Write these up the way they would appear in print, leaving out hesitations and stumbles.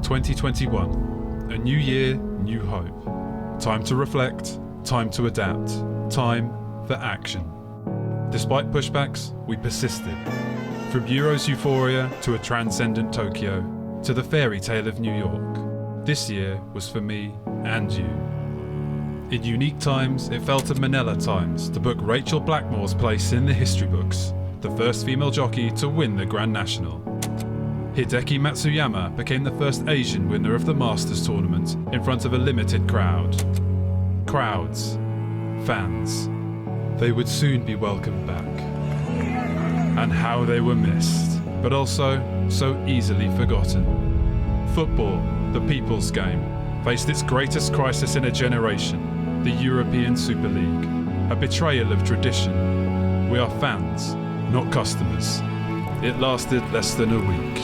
2021, a new year, new hope. Time to reflect, time to adapt, time for action. Despite pushbacks, we persisted. From Euro's euphoria to a transcendent Tokyo, to the Fairytale of New York, this year was for me and you. In unique times, it fell to Manila Times to book Rachel Blackmore's place in the history books, the first female jockey to win the Grand National. Hideki Matsuyama became the first Asian winner of the Masters tournament in front of a limited crowd. Crowds. Fans. They would soon be welcomed back. And how they were missed, but also so easily forgotten. Football, the people's game, faced its greatest crisis in a generation, the European Super League, a betrayal of tradition. We are fans, not customers. It lasted less than a week.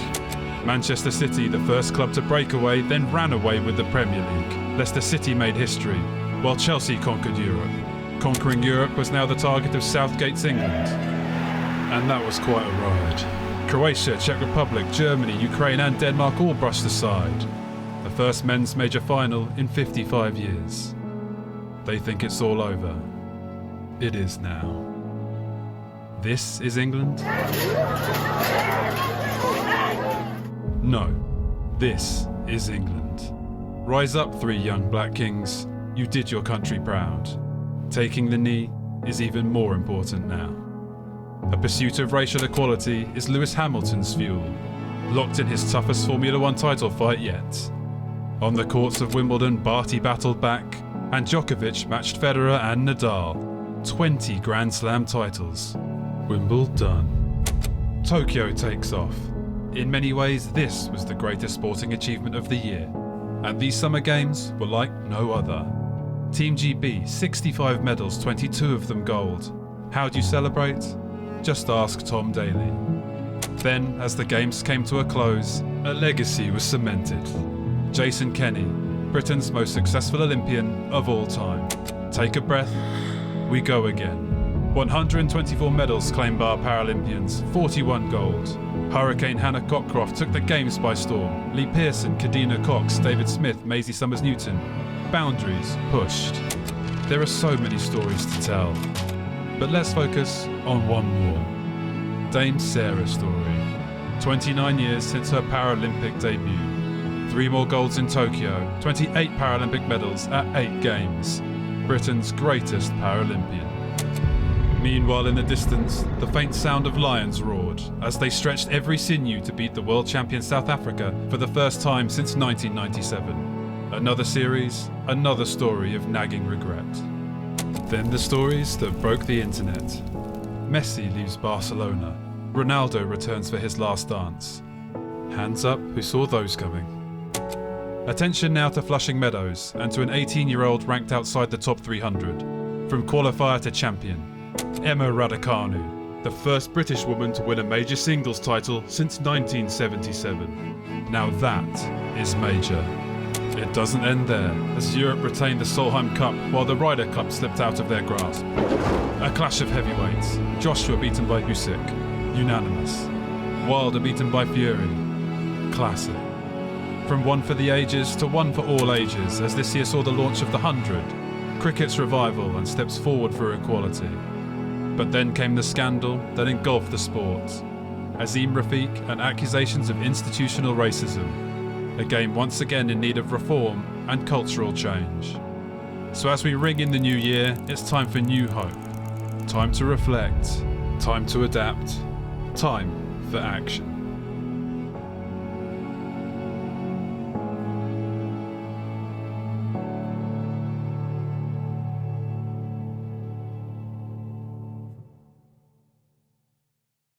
Manchester City, the first club to break away, then ran away with the Premier League. Leicester City made history, while Chelsea conquered Europe. Conquering Europe was now the target of Southgate's England. And that was quite a ride. Croatia, Czech Republic, Germany, Ukraine and Denmark all brushed aside. The first men's major final in 55 years. They think it's all over. It is now. This is England? No, this is England. Rise up, three young black kings. You did your country proud. Taking the knee is even more important now. A pursuit of racial equality is Lewis Hamilton's fuel, locked in his toughest Formula One title fight yet. On the courts of Wimbledon, Barty battled back, and Djokovic matched Federer and Nadal. 20 Grand Slam titles. Wimbledon. Tokyo takes off. In many ways, this was the greatest sporting achievement of the year. And these Summer Games were like no other. Team GB, 65 medals, 22 of them gold. How do you celebrate? Just ask Tom Daley. Then, as the games came to a close, a legacy was cemented. Jason Kenny, Britain's most successful Olympian of all time. Take a breath, we go again. 124 medals claimed by our Paralympians, 41 gold. Hurricane Hannah Cockcroft took the games by storm. Lee Pearson, Kadina Cox, David Smith, Maisie Summers-Newton. Boundaries pushed. There are so many stories to tell. But let's focus on one more. Dame Sarah's story. 29 years since her Paralympic debut. 3 more golds in Tokyo, 28 Paralympic medals at 8 games. Britain's greatest Paralympian. Meanwhile, in the distance, the faint sound of lions roared as they stretched every sinew to beat the world champion South Africa for the first time since 1997. Another series, another story of nagging regret. Then the stories that broke the internet. Messi leaves Barcelona. Ronaldo returns for his last dance. Hands up who saw those coming. Attention now to Flushing Meadows and to an 18-year-old ranked outside the top 300. From qualifier to champion. Emma Raducanu, the first British woman to win a major singles title since 1977. Now that is major. It doesn't end there, as Europe retained the Solheim Cup while the Ryder Cup slipped out of their grasp. A clash of heavyweights. Joshua beaten by Usyk. Unanimous. Wilder beaten by Fury. Classic. From one for the ages to one for all ages, as this year saw the launch of the 100, cricket's revival and steps forward for equality. But then came the scandal that engulfed the sport. Azim Rafiq and accusations of institutional racism. A game once again in need of reform and cultural change. So as we ring in the new year, it's time for new hope. Time to reflect. Time to adapt. Time for action.